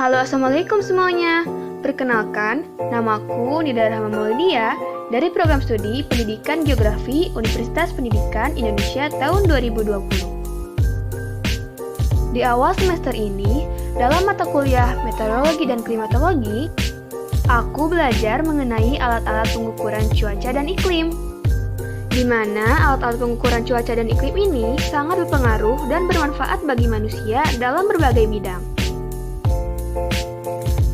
Halo, assalamualaikum semuanya. Perkenalkan, namaku Nida Rahma Maulidia dari Program Studi Pendidikan Geografi Universitas Pendidikan Indonesia tahun 2020. Di awal semester ini, dalam mata kuliah Meteorologi dan Klimatologi, aku belajar mengenai alat-alat pengukuran cuaca dan iklim. Di mana alat-alat pengukuran cuaca dan iklim ini sangat berpengaruh dan bermanfaat bagi manusia dalam berbagai bidang.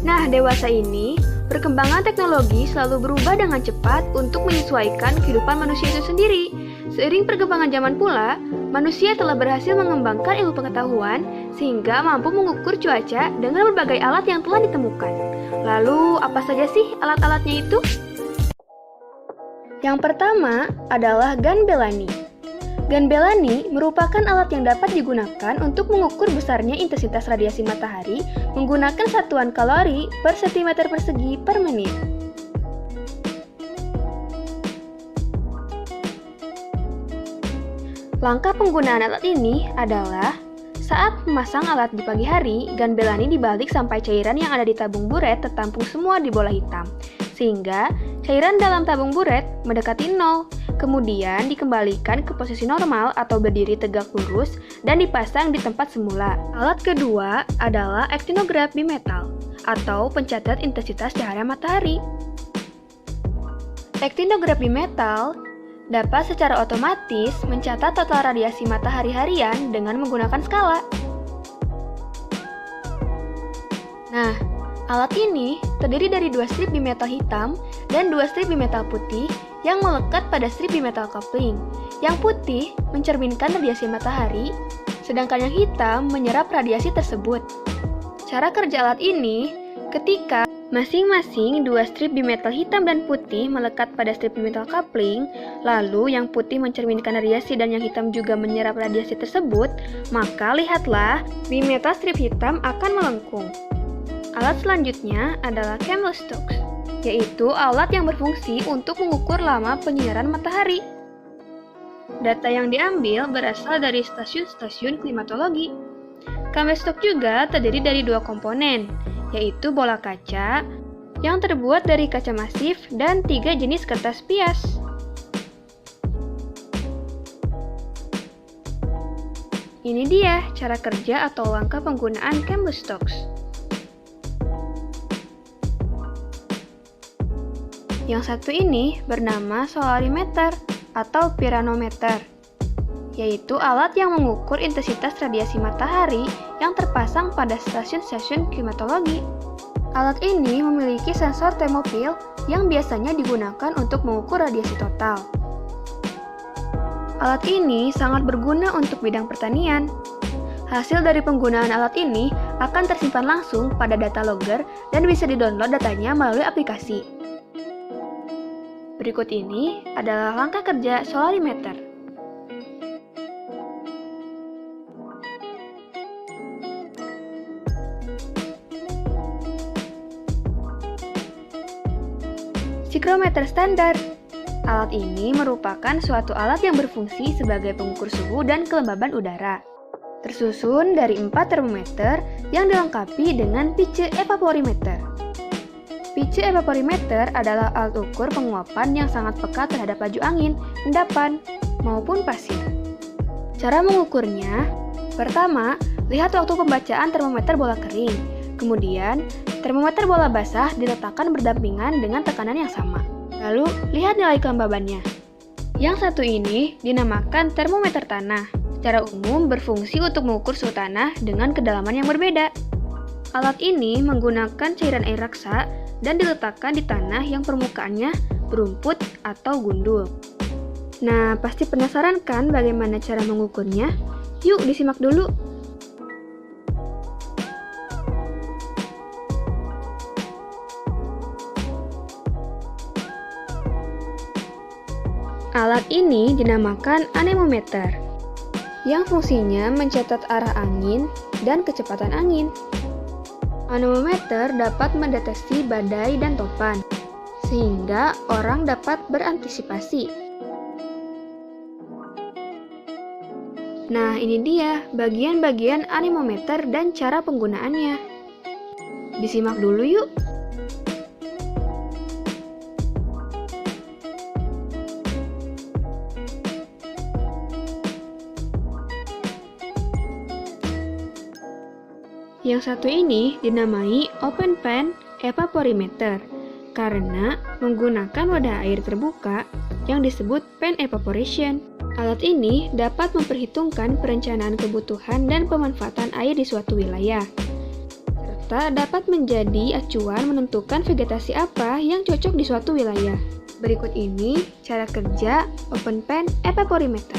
Nah, dewasa ini, perkembangan teknologi selalu berubah dengan cepat untuk menyesuaikan kehidupan manusia itu sendiri. Seiring perkembangan zaman pula, manusia telah berhasil mengembangkan ilmu pengetahuan sehingga mampu mengukur cuaca dengan berbagai alat yang telah ditemukan. Lalu, apa saja sih alat-alatnya itu? Yang pertama adalah Gun Bellany. Gun Bellany merupakan alat yang dapat digunakan untuk mengukur besarnya intensitas radiasi matahari menggunakan satuan kalori per sentimeter persegi per menit. Langkah penggunaan alat ini adalah saat memasang alat di pagi hari, Gun Bellany dibalik sampai cairan yang ada di tabung buret tertampung semua di bola hitam, sehingga cairan dalam tabung buret mendekati nol. Kemudian dikembalikan ke posisi normal atau berdiri tegak lurus dan dipasang di tempat semula. Alat kedua adalah actinograph bimetal atau pencatat intensitas cahaya matahari. Actinograph bimetal dapat secara otomatis mencatat total radiasi matahari harian dengan menggunakan skala. Nah, alat ini terdiri dari 2 strip bimetal hitam dan 2 strip bimetal putih yang melekat pada strip bimetal coupling. Yang putih mencerminkan radiasi matahari, sedangkan yang hitam menyerap radiasi tersebut. Cara kerja alat ini, ketika masing-masing 2 strip bimetal hitam dan putih melekat pada strip bimetal coupling, lalu yang putih mencerminkan radiasi dan yang hitam juga menyerap radiasi tersebut, maka lihatlah bimetal strip hitam akan melengkung. Alat selanjutnya adalah Candlesticks, yaitu alat yang berfungsi untuk mengukur lama penyinaran matahari. Data yang diambil berasal dari stasiun-stasiun klimatologi. Candlestick juga terdiri dari 2 komponen, yaitu bola kaca yang terbuat dari kaca masif dan 3 jenis kertas pias. Ini dia cara kerja atau langkah penggunaan Candlesticks. Yang satu ini bernama solarimeter atau pyranometer, yaitu alat yang mengukur intensitas radiasi matahari yang terpasang pada stasiun-stasiun klimatologi. Alat ini memiliki sensor termopil yang biasanya digunakan untuk mengukur radiasi total. Alat ini sangat berguna untuk bidang pertanian. Hasil dari penggunaan alat ini akan tersimpan langsung pada data logger dan bisa di-download datanya melalui aplikasi. Berikut ini adalah langkah kerja solarimeter. Sikrometer standar. Alat ini merupakan suatu alat yang berfungsi sebagai pengukur suhu dan kelembaban udara. Tersusun dari 4 termometer yang dilengkapi dengan pitche evaporimeter. Pitche evaporimeter adalah alat ukur penguapan yang sangat peka terhadap laju angin, endapan, maupun pasir. Cara mengukurnya, pertama, lihat waktu pembacaan termometer bola kering. Kemudian, termometer bola basah diletakkan berdampingan dengan tekanan yang sama. Lalu, lihat nilai kelembabannya. Yang satu ini dinamakan termometer tanah. Secara umum berfungsi untuk mengukur suhu tanah dengan kedalaman yang berbeda. Alat ini menggunakan cairan air raksa dan diletakkan di tanah yang permukaannya berumput atau gundul. Nah, pasti penasaran kan bagaimana cara mengukurnya? Yuk disimak dulu. Alat ini dinamakan anemometer, yang fungsinya mencatat arah angin dan kecepatan angin. Anemometer dapat mendeteksi badai dan topan, sehingga orang dapat berantisipasi. Nah, ini dia bagian-bagian anemometer dan cara penggunaannya. Disimak dulu yuk. Yang satu ini dinamai open pan evaporimeter karena menggunakan wadah air terbuka yang disebut pan evaporation. Alat ini dapat memperhitungkan perencanaan kebutuhan dan pemanfaatan air di suatu wilayah, serta dapat menjadi acuan menentukan vegetasi apa yang cocok di suatu wilayah. Berikut ini cara kerja open pan evaporimeter.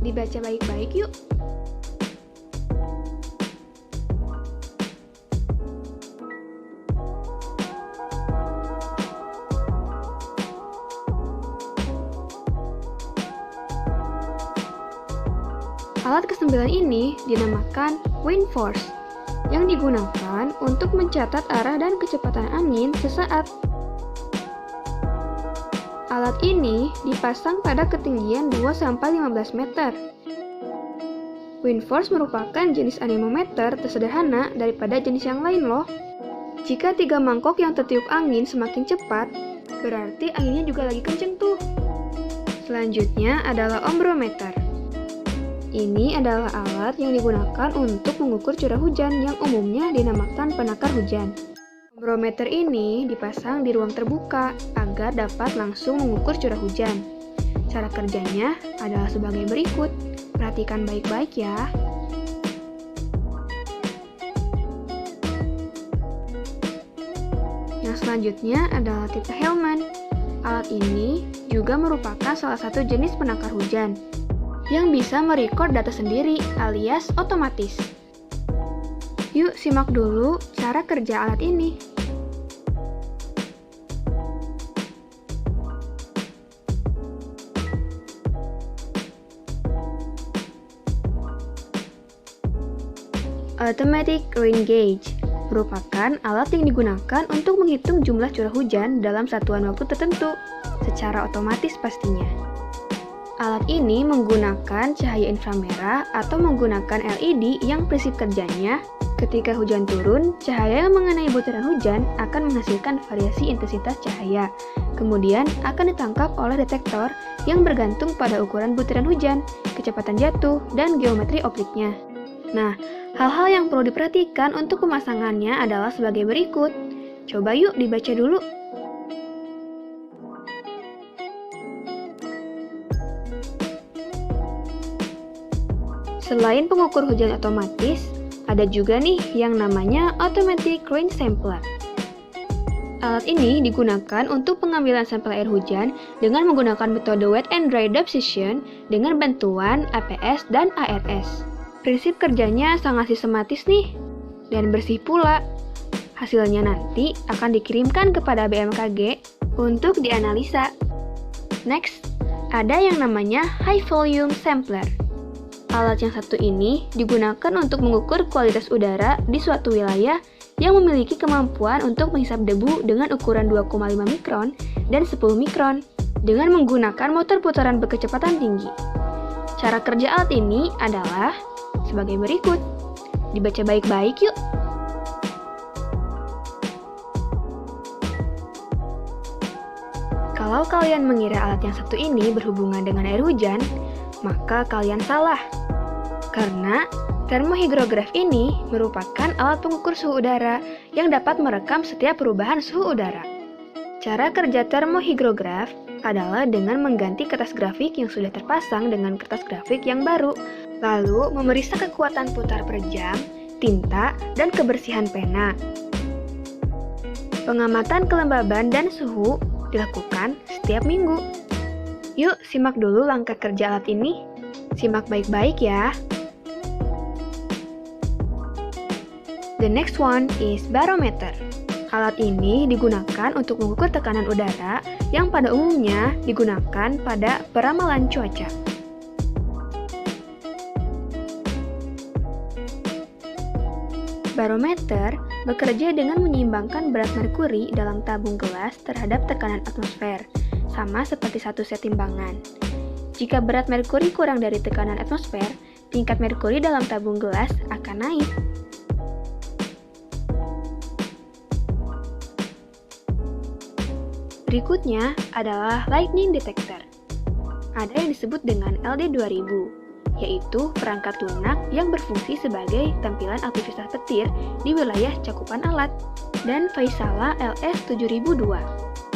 Dibaca baik-baik yuk. Alat ke-9 ini dinamakan wind force, yang digunakan untuk mencatat arah dan kecepatan angin sesaat. Alat ini dipasang pada ketinggian 2-15 meter. Wind force merupakan jenis anemometer tersederhana daripada jenis yang lain loh. Jika 3 mangkok yang tertiup angin semakin cepat, berarti anginnya juga lagi kenceng tuh. Selanjutnya adalah ombrometer. Ini adalah alat yang digunakan untuk mengukur curah hujan yang umumnya dinamakan penakar hujan. Ombrometer ini dipasang di ruang terbuka agar dapat langsung mengukur curah hujan. Cara kerjanya adalah sebagai berikut. Perhatikan baik-baik ya. Yang selanjutnya adalah tipe Hellman. Alat ini juga merupakan salah satu jenis penakar hujan yang bisa merekod data sendiri alias otomatis. Yuk simak dulu cara kerja alat ini. Automatic rain gauge merupakan alat yang digunakan untuk menghitung jumlah curah hujan dalam satuan waktu tertentu, secara otomatis pastinya. Alat ini menggunakan cahaya inframerah atau menggunakan LED yang prinsip kerjanya, ketika hujan turun, cahaya yang mengenai butiran hujan akan menghasilkan variasi intensitas cahaya. Kemudian akan ditangkap oleh detektor yang bergantung pada ukuran butiran hujan, kecepatan jatuh, dan geometri optiknya. Nah, hal-hal yang perlu diperhatikan untuk pemasangannya adalah sebagai berikut. Coba yuk dibaca dulu. Selain pengukur hujan otomatis, ada juga nih yang namanya Automatic Rain Sampler. Alat ini digunakan untuk pengambilan sampel air hujan dengan menggunakan metode wet and dry deposition dengan bantuan APS dan ARS. Prinsip kerjanya sangat sistematis nih, dan bersih pula. Hasilnya nanti akan dikirimkan kepada BMKG untuk dianalisa. Next, ada yang namanya High Volume Sampler. Alat yang satu ini digunakan untuk mengukur kualitas udara di suatu wilayah yang memiliki kemampuan untuk menghisap debu dengan ukuran 2,5 mikron dan 10 mikron dengan menggunakan motor putaran berkecepatan tinggi. Cara kerja alat ini adalah sebagai berikut. Dibaca baik-baik yuk. Kalau kalian mengira alat yang satu ini berhubungan dengan air hujan, maka kalian salah. Karena termohigrograf ini merupakan alat pengukur suhu udara yang dapat merekam setiap perubahan suhu udara. Cara kerja termohigrograf adalah dengan mengganti kertas grafik yang sudah terpasang dengan kertas grafik yang baru, lalu memeriksa kekuatan putar per jam, tinta, dan kebersihan pena. Pengamatan kelembaban dan suhu dilakukan setiap minggu. Yuk, simak dulu langkah kerja alat ini. Simak baik-baik ya. The next one is barometer. Alat ini digunakan untuk mengukur tekanan udara yang pada umumnya digunakan pada peramalan cuaca. Barometer bekerja dengan menyeimbangkan berat merkuri dalam tabung gelas terhadap tekanan atmosfer, sama seperti satu set timbangan. Jika berat merkuri kurang dari tekanan atmosfer, tingkat merkuri dalam tabung gelas akan naik. Berikutnya adalah lightning detector. Ada yang disebut dengan LD2000, yaitu perangkat lunak yang berfungsi sebagai tampilan aktivitas petir di wilayah cakupan alat, dan Vaisala LS7002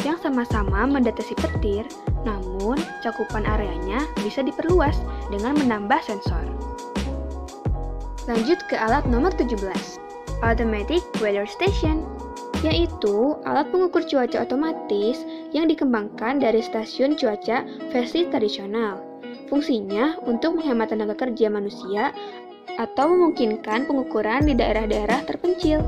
yang sama-sama mendeteksi petir, namun cakupan areanya bisa diperluas dengan menambah sensor. Lanjut ke alat nomor 17, Automatic Weather Station, yaitu alat pengukur cuaca otomatis yang dikembangkan dari stasiun cuaca versi tradisional. Fungsinya untuk menghemat tenaga kerja manusia atau memungkinkan pengukuran di daerah-daerah terpencil.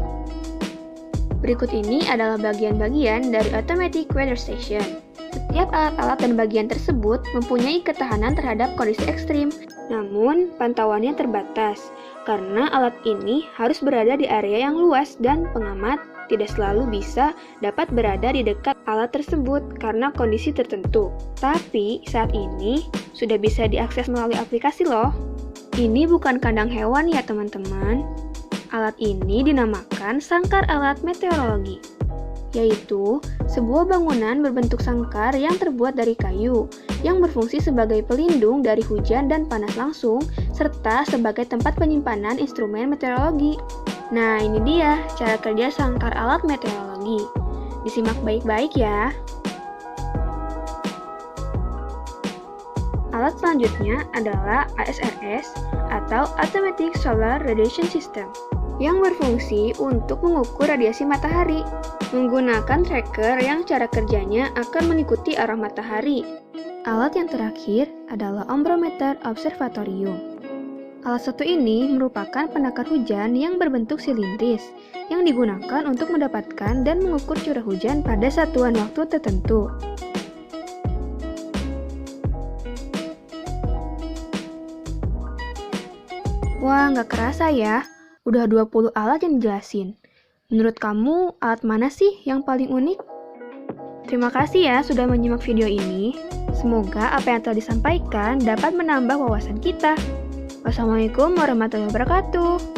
Berikut ini adalah bagian-bagian dari Automatic Weather Station. Setiap alat-alat dan bagian tersebut mempunyai ketahanan terhadap kondisi ekstrim, namun pantauannya terbatas karena alat ini harus berada di area yang luas dan pengamat tidak selalu bisa dapat berada di dekat alat tersebut karena kondisi tertentu. Tapi saat ini sudah bisa diakses melalui aplikasi loh. Ini bukan kandang hewan ya teman-teman. Alat ini dinamakan sangkar alat meteorologi, yaitu sebuah bangunan berbentuk sangkar yang terbuat dari kayu, yang berfungsi sebagai pelindung dari hujan dan panas langsung, serta sebagai tempat penyimpanan instrumen meteorologi. Nah, ini dia cara kerja sangkar alat meteorologi. Disimak baik-baik ya. Alat selanjutnya adalah ASRS atau Automatic Solar Radiation System yang berfungsi untuk mengukur radiasi matahari menggunakan tracker yang cara kerjanya akan mengikuti arah matahari. Alat yang terakhir adalah Ombrometer Observatorium. Alat satu ini merupakan penakar hujan yang berbentuk silindris yang digunakan untuk mendapatkan dan mengukur curah hujan pada satuan waktu tertentu. Wah, nggak kerasa ya, udah 20 alat yang dijelasin. Menurut kamu, alat mana sih yang paling unik? Terima kasih ya sudah menyimak video ini. Semoga apa yang telah disampaikan dapat menambah wawasan kita. Wassalamualaikum warahmatullahi wabarakatuh.